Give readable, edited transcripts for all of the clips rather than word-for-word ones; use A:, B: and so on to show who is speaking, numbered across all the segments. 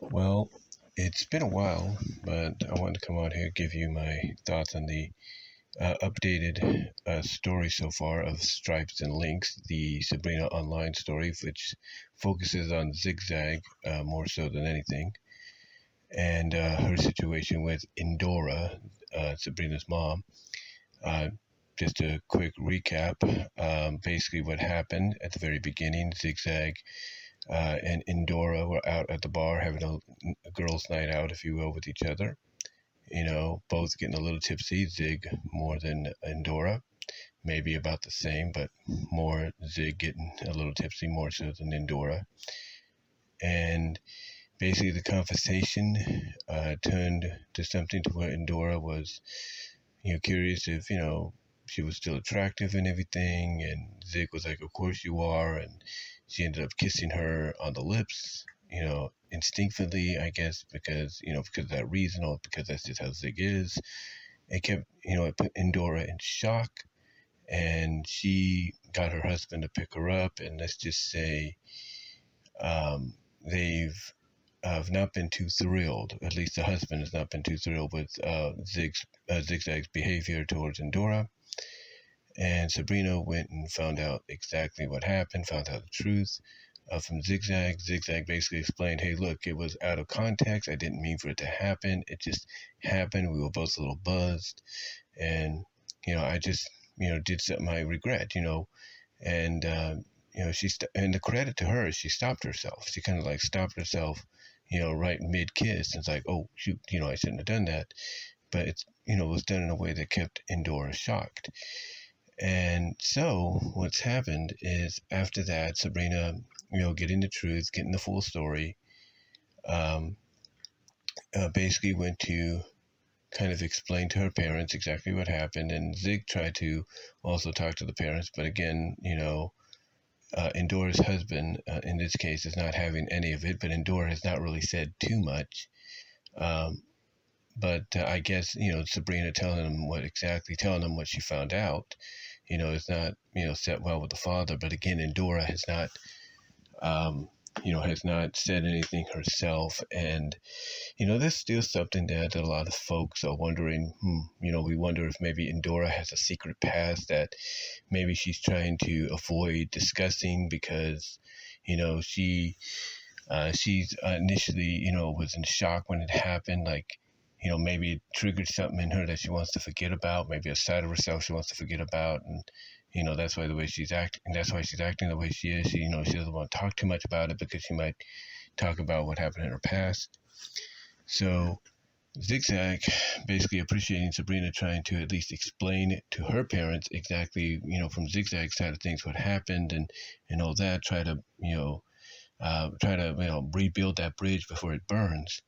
A: Well, it's been a while, but I wanted to come out here and give you my thoughts on the updated story so far of Stripes and Links, the Sabrina-Online story, which focuses on Zig Zag more so than anything, and her situation with Indora, Sabrina's mom. Uh, just a quick recap. Basically, what happened at the very beginning, Zig Zag and Indora were out at the bar having a girls' night out, if you will, with each other. Both getting a little tipsy. Zig more than Indora, maybe about the same, but more Zig getting a little tipsy more so than Indora. And basically, the conversation turned to something to where Indora was, curious if she was still attractive and everything, and Zig was like, "Of course you are," and she ended up kissing her on the lips, instinctively, I guess, because of that reason, or because that's just how Zig is. It put Indora in shock, and she got her husband to pick her up, and let's just say they've have not been too thrilled. At least the husband has not been too thrilled with Zigzag's behavior towards Indora. And Sabrina went and found out exactly what happened, found out the truth from Zigzag. Zigzag basically explained, hey, look, it was out of context. I didn't mean for it to happen. It just happened. We were both a little buzzed. And, I just, did something I regret, and, and the credit to her is she stopped herself. She kind of like stopped herself, right mid kiss. And it's like, oh, shoot, I shouldn't have done that. But it's, it was done in a way that kept Indora shocked. And so what's happened is after that, Sabrina, getting the truth, getting the full story, basically went to kind of explain to her parents exactly what happened. And Zig tried to also talk to the parents. But again, Indora's husband, in this case, is not having any of it. But Indora has not really said too much. But I guess, Sabrina telling them what she found out, is not, set well with the father. But again, Indora has not, has not said anything herself. And, there's still something there that a lot of folks are wondering, we wonder if maybe Indora has a secret past that maybe she's trying to avoid discussing because, she's initially, was in shock when it happened. Like, maybe it triggered something in her that she wants to forget about, maybe a side of herself she wants to forget about. And, that's why the way she's acting, that's why she's acting the way she is. She doesn't want to talk too much about it because she might talk about what happened in her past. So Zigzag basically appreciating Sabrina trying to at least explain to her parents exactly, from Zigzag's side of things what happened and all that, try to rebuild that bridge before it burns.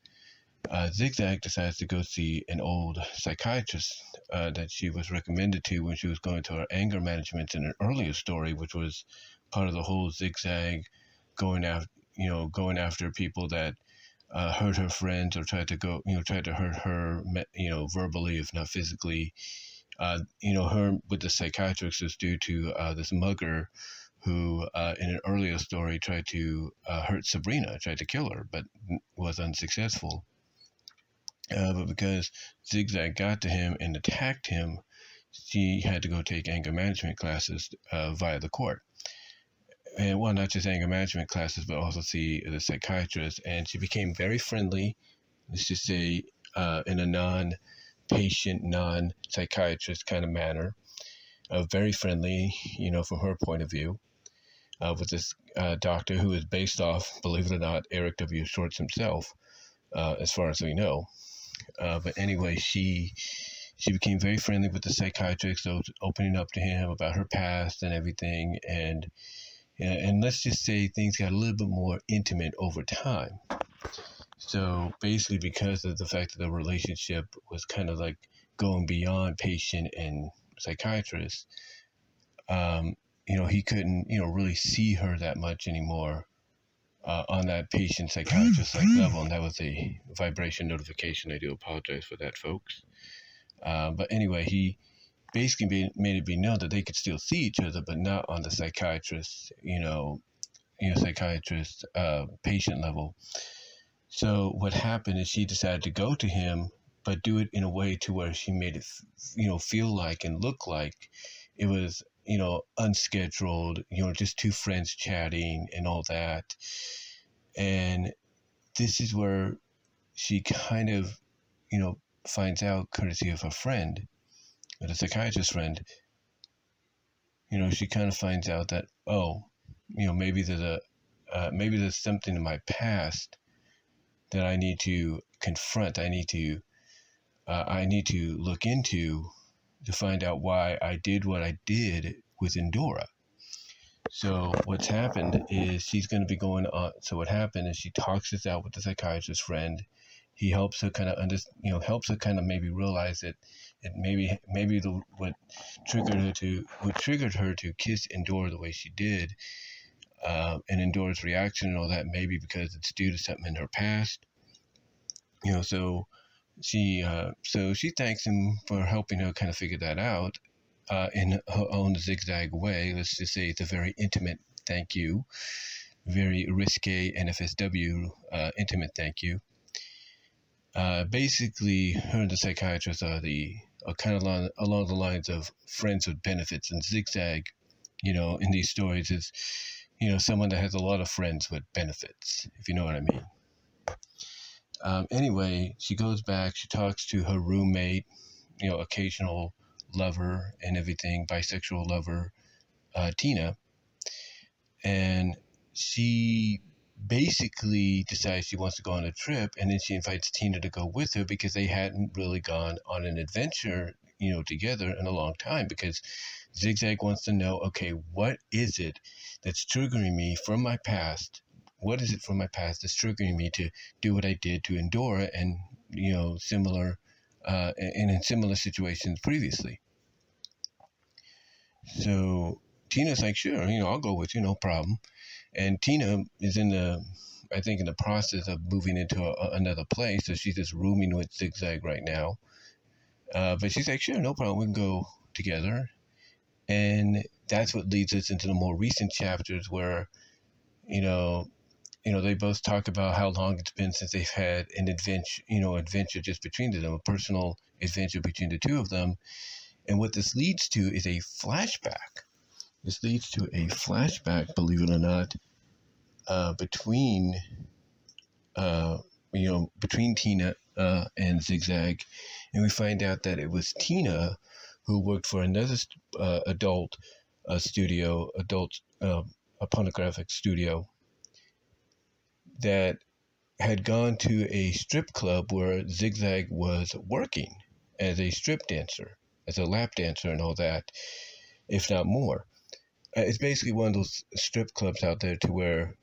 A: Zigzag decides to go see an old psychiatrist that she was recommended to when she was going to her anger management in an earlier story, which was part of the whole Zigzag going after people that hurt her friends or tried to hurt her, verbally, if not physically. Her with the psychiatrist is due to this mugger who, in an earlier story, tried to hurt Sabrina, tried to kill her, but was unsuccessful. But because Zigzag got to him and attacked him, she had to go take anger management classes via the court. And well, not just anger management classes, but also see the psychiatrist. And she became very friendly, let's just say, in a non-patient, non-psychiatrist kind of manner. Very friendly, from her point of view, with this doctor who is based off, believe it or not, Eric W. Shorts himself, as far as we know. But anyway, she became very friendly with the psychiatrist, so opening up to him about her past and everything. And let's just say things got a little bit more intimate over time. So basically, because of the fact that the relationship was kind of like going beyond patient and psychiatrist, he couldn't, really see her that much anymore on that patient psychiatrist like level. And that was a vibration notification. I do apologize for that, folks. But anyway, he basically made it be known that they could still see each other, but not on the psychiatrist, psychiatrist patient level. So what happened is she decided to go to him, but do it in a way to where she made it, feel like and look like it was, unscheduled, just two friends chatting and all that. And this is where she kind of, finds out, courtesy of her friend, the psychiatrist friend, she kind of finds out that, oh, maybe maybe there's something in my past that I need to confront. I need to look into to find out why I did what I did with Endora. So what's happened is she's going to be going on. So what happened is she talks this out with the psychiatrist friend. He helps her kind of helps her kind of maybe realize that maybe what triggered her to kiss Endora the way she did, and Endora's reaction and all that, maybe because it's due to something in her past. So she thanks him for helping her kind of figure that out in her own zigzag way. Let's just say it's a very intimate thank you, very risque NFSW intimate thank you. Basically, her and the psychiatrist are kind of along the lines of friends with benefits, and Zigzag, in these stories is, someone that has a lot of friends with benefits, if you know what I mean. Anyway, she goes back, she talks to her roommate, occasional lover and everything, bisexual lover, Tina, and she basically decides she wants to go on a trip, and then she invites Tina to go with her because they hadn't really gone on an adventure, together in a long time, because Zigzag wants to know, okay, what is it that's triggering me from my past? What is it from my past that's triggering me to do what I did to Endora and, similar, and in similar situations previously? So Tina's like, sure, I'll go with you, no problem. And Tina is I think, in the process of moving into another place. So she's just rooming with Zigzag right now. But she's like, sure, no problem. We can go together. And that's what leads us into the more recent chapters where, they both talk about how long it's been since they've had an adventure just between them, a personal adventure between the two of them. And what this leads to is a flashback. This leads to a flashback, believe it or not, between Tina and Zigzag, and we find out that it was Tina who worked for another adult a pornographic studio that had gone to a strip club where Zigzag was working as a strip dancer, as a lap dancer, and all that, if not more. It's basically one of those strip clubs out there to where,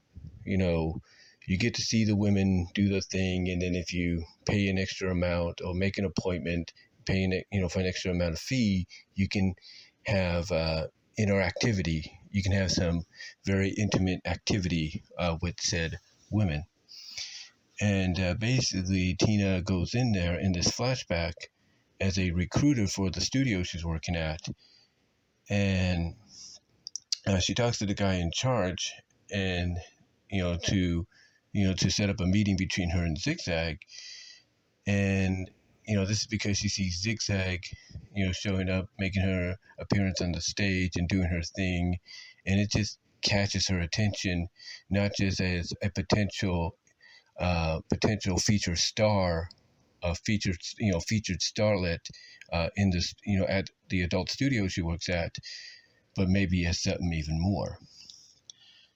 A: you get to see the women do the thing, and then if you pay an extra amount or make an appointment, paying it, for an extra amount of fee, you can have interactivity. You can have some very intimate activity with said women. And basically, Tina goes in there in this flashback as a recruiter for the studio she's working at, and she talks to the guy in charge, and to set up a meeting between her and Zigzag. And this is because she sees Zigzag showing up, making her appearance on the stage and doing her thing, and it just catches her attention, not just as a potential featured star, featured starlet in this, at the adult studio she works at, but maybe as something even more.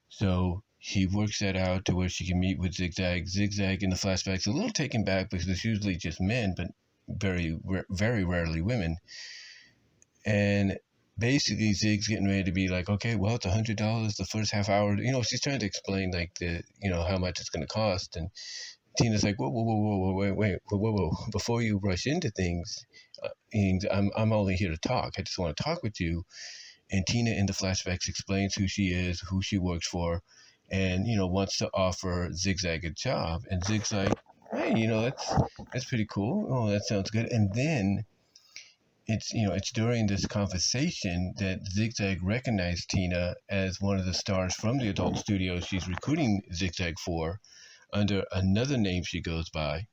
A: So he works that out to where she can meet with Zigzag. Zigzag in the flashbacks a little taken back because it's usually just men, but very, very rarely women. And basically, Zig's getting ready to be like, okay, well, it's $100 the first half hour. She's trying to explain like how much it's going to cost. And Tina's like, whoa, wait. Before you rush into things, I'm only here to talk. I just want to talk with you. And Tina in the flashbacks explains who she is, who she works for, and wants to offer Zigzag a job. And Zig's like, hey, that's pretty cool. Oh, that sounds good. And then it's during this conversation that Zig Zag recognized Tina as one of the stars from the adult studio she's recruiting Zig Zag for, under another name she goes by,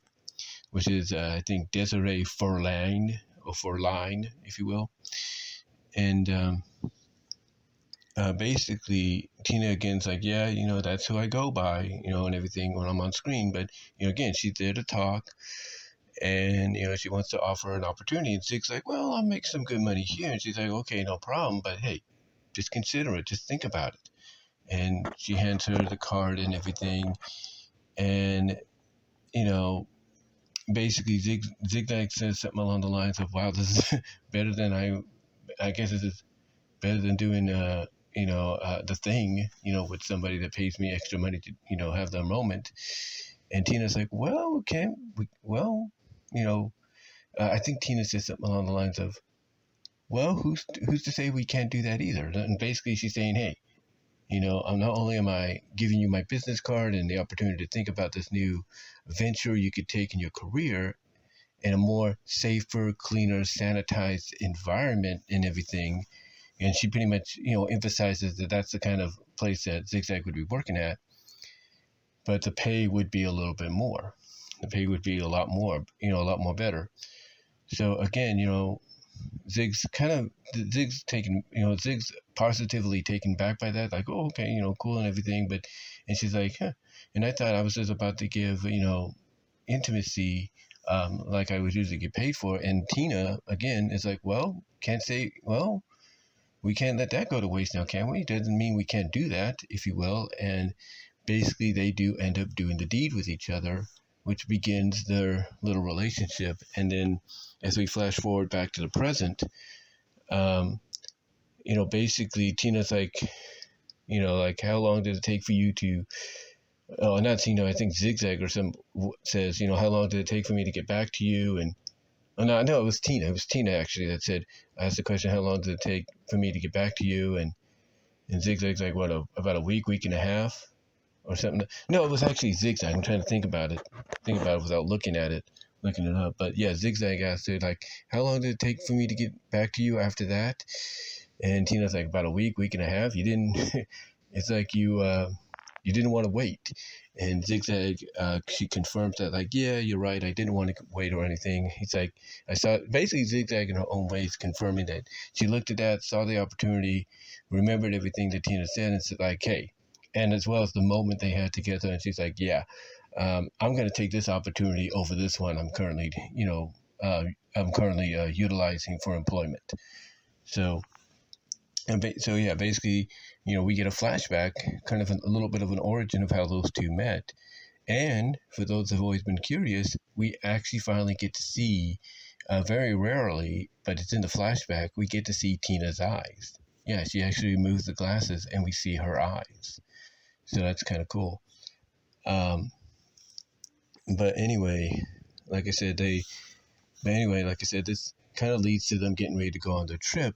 A: which is I think Desiree Furline, or Furline, if you will. And basically, Tina again's like, yeah, that's who I go by, and everything when I'm on screen. But again, she's there to talk, and she wants to offer an opportunity. And Zig's like, well, I'll make some good money here. And she's like, okay, no problem, but hey, just consider it, just think about it. And she hands her the card and everything, and basically Zigzag says something along the lines of, wow, this is better than I guess this is better than doing the thing, with somebody that pays me extra money to, have the moment. And Tina's like, well, can't we, well, I think Tina says something along the lines of, well, who's to say we can't do that either? And basically she's saying, hey, I'm not only am I giving you my business card and the opportunity to think about this new venture you could take in your career in a more safer, cleaner, sanitized environment and everything. And she pretty much, emphasizes that that's the kind of place that Zig Zag would be working at. But the pay would be a little bit more. The pay would be a lot more, a lot more better. So again, Zig's positively taken back by that, like, oh, okay, cool and everything. And she's like, huh. And I thought I was just about to give, intimacy, like I would usually get paid for. And Tina, again, is like, well, we can't let that go to waste now, can we? Doesn't mean we can't do that, if you will. And basically they do end up doing the deed with each other, which begins their little relationship. And then as we flash forward back to the present, basically Tina's like, like, how long did it take for you to, oh, not Tina, I think Zig Zag or some says, how long did it take for me to get back to you? And oh, no, it was Tina. It was Tina actually that said, I asked the question, how long did it take for me to get back to you? And Zig Zag's like, what, about a week and a half or something? No, it was actually Zig Zag. I'm trying to think about it without looking it up. But yeah, Zig Zag asked her, like, how long did it take for me to get back to you after that? And Tina's like, about a week and a half. You didn't, it's like you didn't want to wait. And Zig Zag, she confirms that, like, yeah, you're right, I didn't want to wait or anything. He's like, I saw, basically Zig Zag in her own ways confirming that she looked at that, saw the opportunity, remembered everything that Tina said, and said, like, hey, and as well as the moment they had together, and she's like, yeah, I'm going to take this opportunity over this one I'm currently, utilizing for employment. So yeah, basically, we get a flashback, kind of a little bit of an origin of how those two met. And for those who have always been curious, we actually finally get to see, very rarely, but it's in the flashback, we get to see Tina's eyes. Yeah, she actually removes the glasses and we see her eyes. So that's kind of cool. But anyway, like I said, this kind of leads to them getting ready to go on their trip.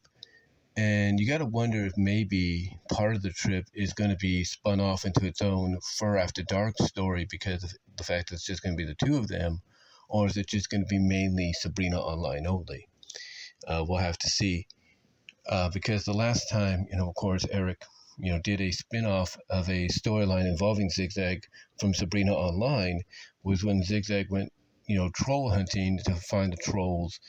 A: And you got to wonder if maybe part of the trip is going to be spun off into its own Fur After Dark story because of the fact that it's just going to be the two of them, or is it just going to be mainly Sabrina-Online only? We'll have to see. Because the last time, of course, Eric, did a spin-off of a storyline involving Zig Zag from Sabrina-Online was when Zig Zag went, troll hunting to find the trolls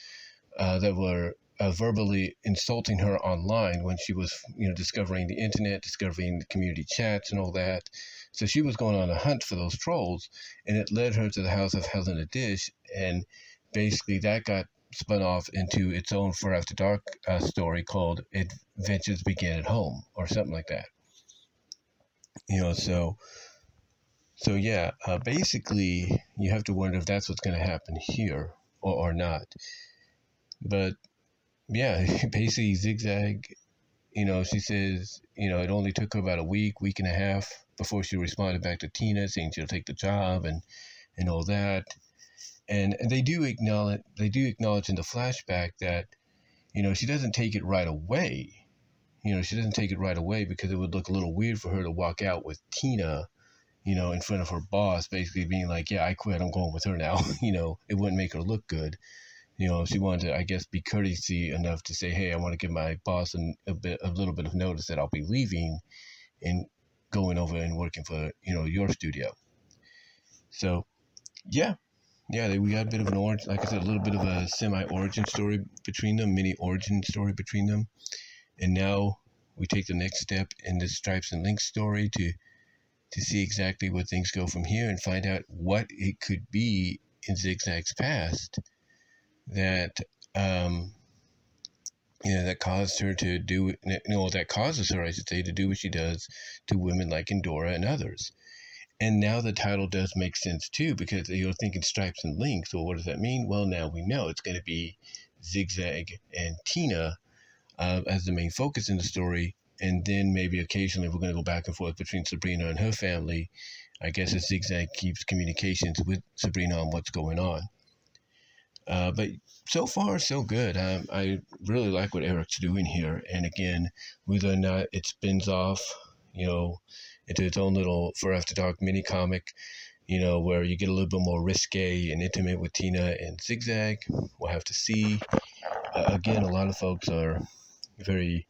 A: that were verbally insulting her online when she was, discovering the internet, discovering the community chats and all that. So she was going on a hunt for those trolls, and it led her to the house of Hell in a Dish, and basically that got spun off into its own Fur After Dark story called Adventures Begin at Home, or something like that. So yeah, basically you have to wonder if that's what's going to happen here or not. But yeah, basically Zig Zag, she says, it only took her about a week and a half before she responded back to Tina saying she'll take the job and all that. And they do acknowledge in the flashback that, she doesn't take it right away. She doesn't take it right away because it would look a little weird for her to walk out with Tina, in front of her boss, basically being like, yeah, I quit, I'm going with her now. It wouldn't make her look good. she wanted to, I guess, be courtesy enough to say, hey, I want to give my boss a little bit of notice that I'll be leaving and going over and working for, your studio. So, yeah. Yeah, we got a bit of an origin, like I said, a little bit of a semi-origin story between them, mini origin story between them. And now we take the next step in this Stripes and Links story to see exactly where things go from here and find out what it could be in Zig Zag's past that that caused her to do, that causes her, I should say, to do what she does to women like Endora and others. And now the title does make sense too, because you're thinking Stripes and Links. Well, what does that mean? Well, now we know it's going to be Zig Zag and Tina as the main focus in the story. And then maybe occasionally we're going to go back and forth between Sabrina and her family. I guess as Zig Zag keeps communications with Sabrina on what's going on. But so far, so good. I really like what Eric's doing here. And again, whether or not it spins off, into its own little For After Dark mini comic, where you get a little bit more risque and intimate with Tina and Zig Zag. We'll have to see. Again, a lot of folks are very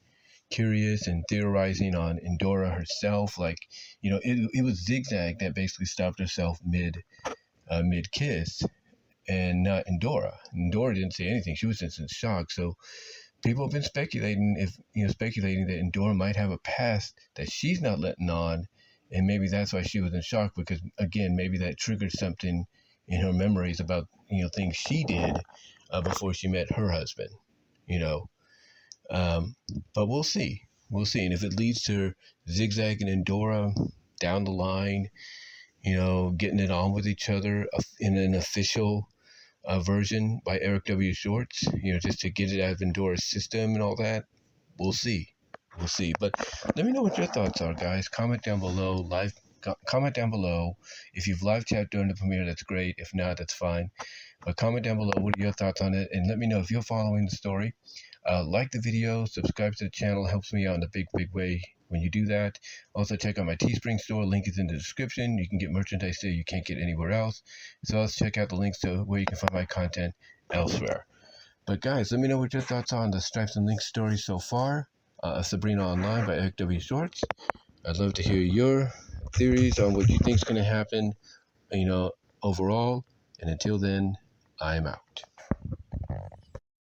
A: curious and theorizing on Endora herself. Like, it was Zig Zag that basically stopped herself mid kiss, and not Endora. Endora didn't say anything; she was just in shock. So people have been speculating that Endora might have a past that she's not letting on, and maybe that's why she was in shock, because again, maybe that triggered something in her memories about things she did before she met her husband. But we'll see. And if it leads to Zig Zag and Endora down the line, getting it on with each other in an official version by Eric W. Shorts, just to get it out of Endora's system and all that. We'll see. But let me know what your thoughts are, guys. Comment down below. Comment down below. If you've live chat during the premiere, that's great. If not, that's fine. But comment down below what are your thoughts on it, and let me know if you're following the story. Like the video, subscribe to the channel, helps me out in a big way when you do that. Also, check out my Teespring store. Link is in the description. You can get merchandise there you can't get anywhere else. So let's check out the links to where you can find my content elsewhere. But guys, let me know what your thoughts are on the Stripes and Links story so far. Sabrina-Online by Eric W. Shorts. I'd love to hear your theories on what you think is going to happen, overall. And until then, I'm out.